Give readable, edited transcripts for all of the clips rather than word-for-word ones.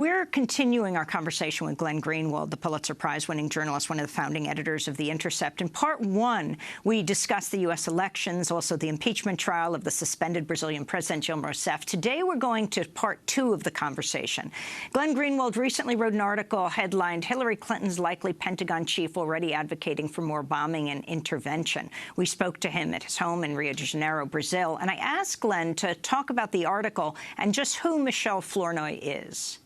We're continuing our conversation with Glenn Greenwald, the Pulitzer Prize-winning journalist, one of the founding editors of The Intercept. In part one, we discussed the U.S. elections, also the impeachment trial of the suspended Brazilian president, Dilma Rousseff. Today, we're going to part two of the conversation. Glenn Greenwald recently wrote an article headlined, "Hillary Clinton's Likely Pentagon Chief Already Advocating for More Bombing and Intervention." We spoke to him at his home in Rio de Janeiro, Brazil, and I asked Glenn to talk about the article and just who Michelle Flournoy is.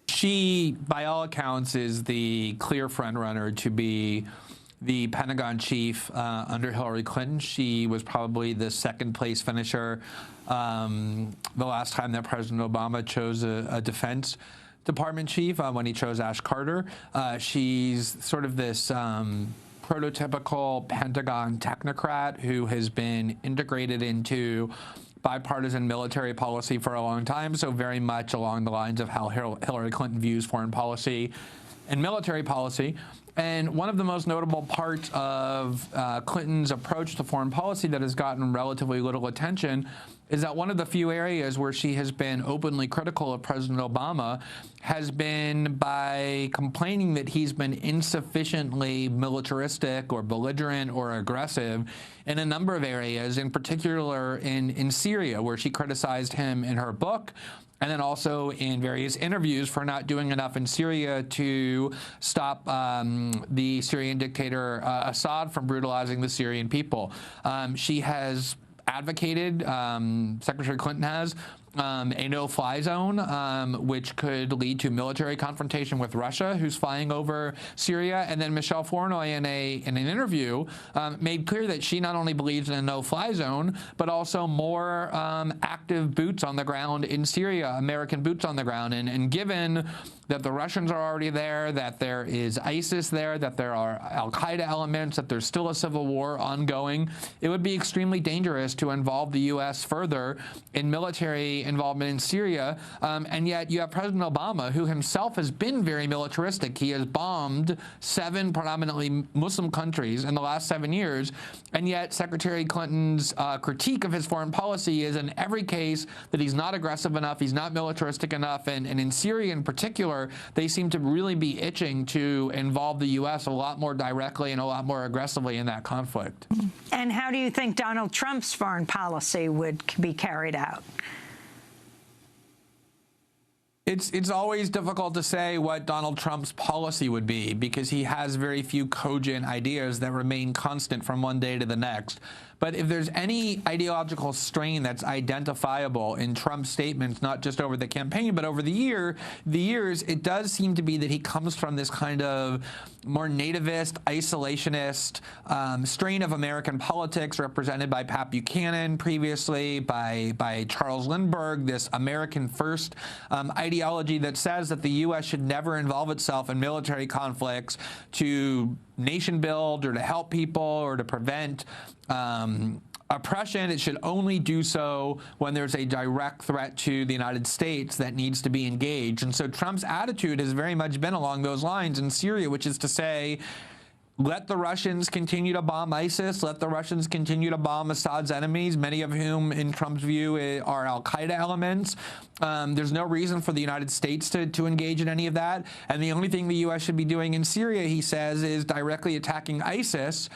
She, by all accounts, is the clear frontrunner to be the Pentagon chief under Hillary Clinton. She was probably the second-place finisher the last time that President Obama chose a Defense Department chief, when he chose Ash Carter. She's sort of this prototypical Pentagon technocrat who has been integrated into bipartisan military policy for a long time, so very much along the lines of how Hillary Clinton views foreign policy and military policy. And one of the most notable parts of Clinton's approach to foreign policy that has gotten relatively little attention is that one of the few areas where she has been openly critical of President Obama has been by complaining that he's been insufficiently militaristic or belligerent or aggressive in a number of areas, in particular in Syria, where she criticized him in her book, and then also in various interviews for not doing enough in Syria to stop the Syrian dictator Assad from brutalizing the Syrian people. She has advocated, Secretary Clinton has, a no-fly zone, which could lead to military confrontation with Russia, who's flying over Syria. And then Michelle Flournoy, in an interview, made clear that she not only believes in a no-fly zone, but also more active boots on the ground in Syria, American boots on the ground. And given that the Russians are already there, that there is ISIS there, that there are al-Qaeda elements, that there's still a civil war ongoing, it would be extremely dangerous to involve the U.S. further in military involvement in Syria. And yet you have President Obama, who himself has been very militaristic. He has bombed 7 predominantly Muslim countries in the last 7 years. And yet Secretary Clinton's critique of his foreign policy is in every case that he's not aggressive enough, he's not militaristic enough. And in Syria in particular, they seem to really be itching to involve the U.S. a lot more directly and a lot more aggressively in that conflict. And how do you think Donald Trump's foreign policy would be carried out? It's always difficult to say what Donald Trump's policy would be because he has very few cogent ideas that remain constant from one day to the next. But if there's any ideological strain that's identifiable in Trump's statements, not just over the campaign, but over the years, it does seem to be that he comes from this kind of more nativist, isolationist strain of American politics represented by Pat Buchanan previously, by Charles Lindbergh, this American first ideology that says that the U.S. should never involve itself in military conflicts to nation build or to help people or to prevent oppression. It should only do so when there's a direct threat to the United States that needs to be engaged. And so Trump's attitude has very much been along those lines in Syria, which is to say, let the Russians continue to bomb ISIS. Let the Russians continue to bomb Assad's enemies, many of whom, in Trump's view, are al-Qaeda elements. There's no reason for the United States to engage in any of that. And the only thing the U.S. should be doing in Syria, he says, is directly attacking ISIS,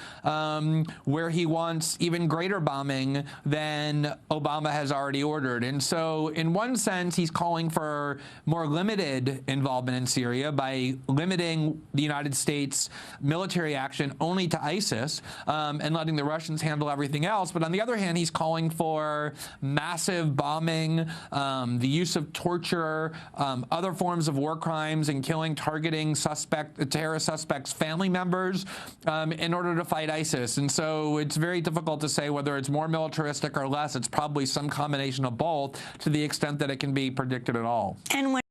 where he wants even greater bombing than Obama has already ordered. And so, in one sense, he's calling for more limited involvement in Syria by limiting the United States military action only to ISIS and letting the Russians handle everything else. But on the other hand, he's calling for massive bombing, the use of torture, other forms of war crimes, and targeting terrorist suspects' family members in order to fight ISIS. And so it's very difficult to say whether it's more militaristic or less. It's probably some combination of both to the extent that it can be predicted at all. And when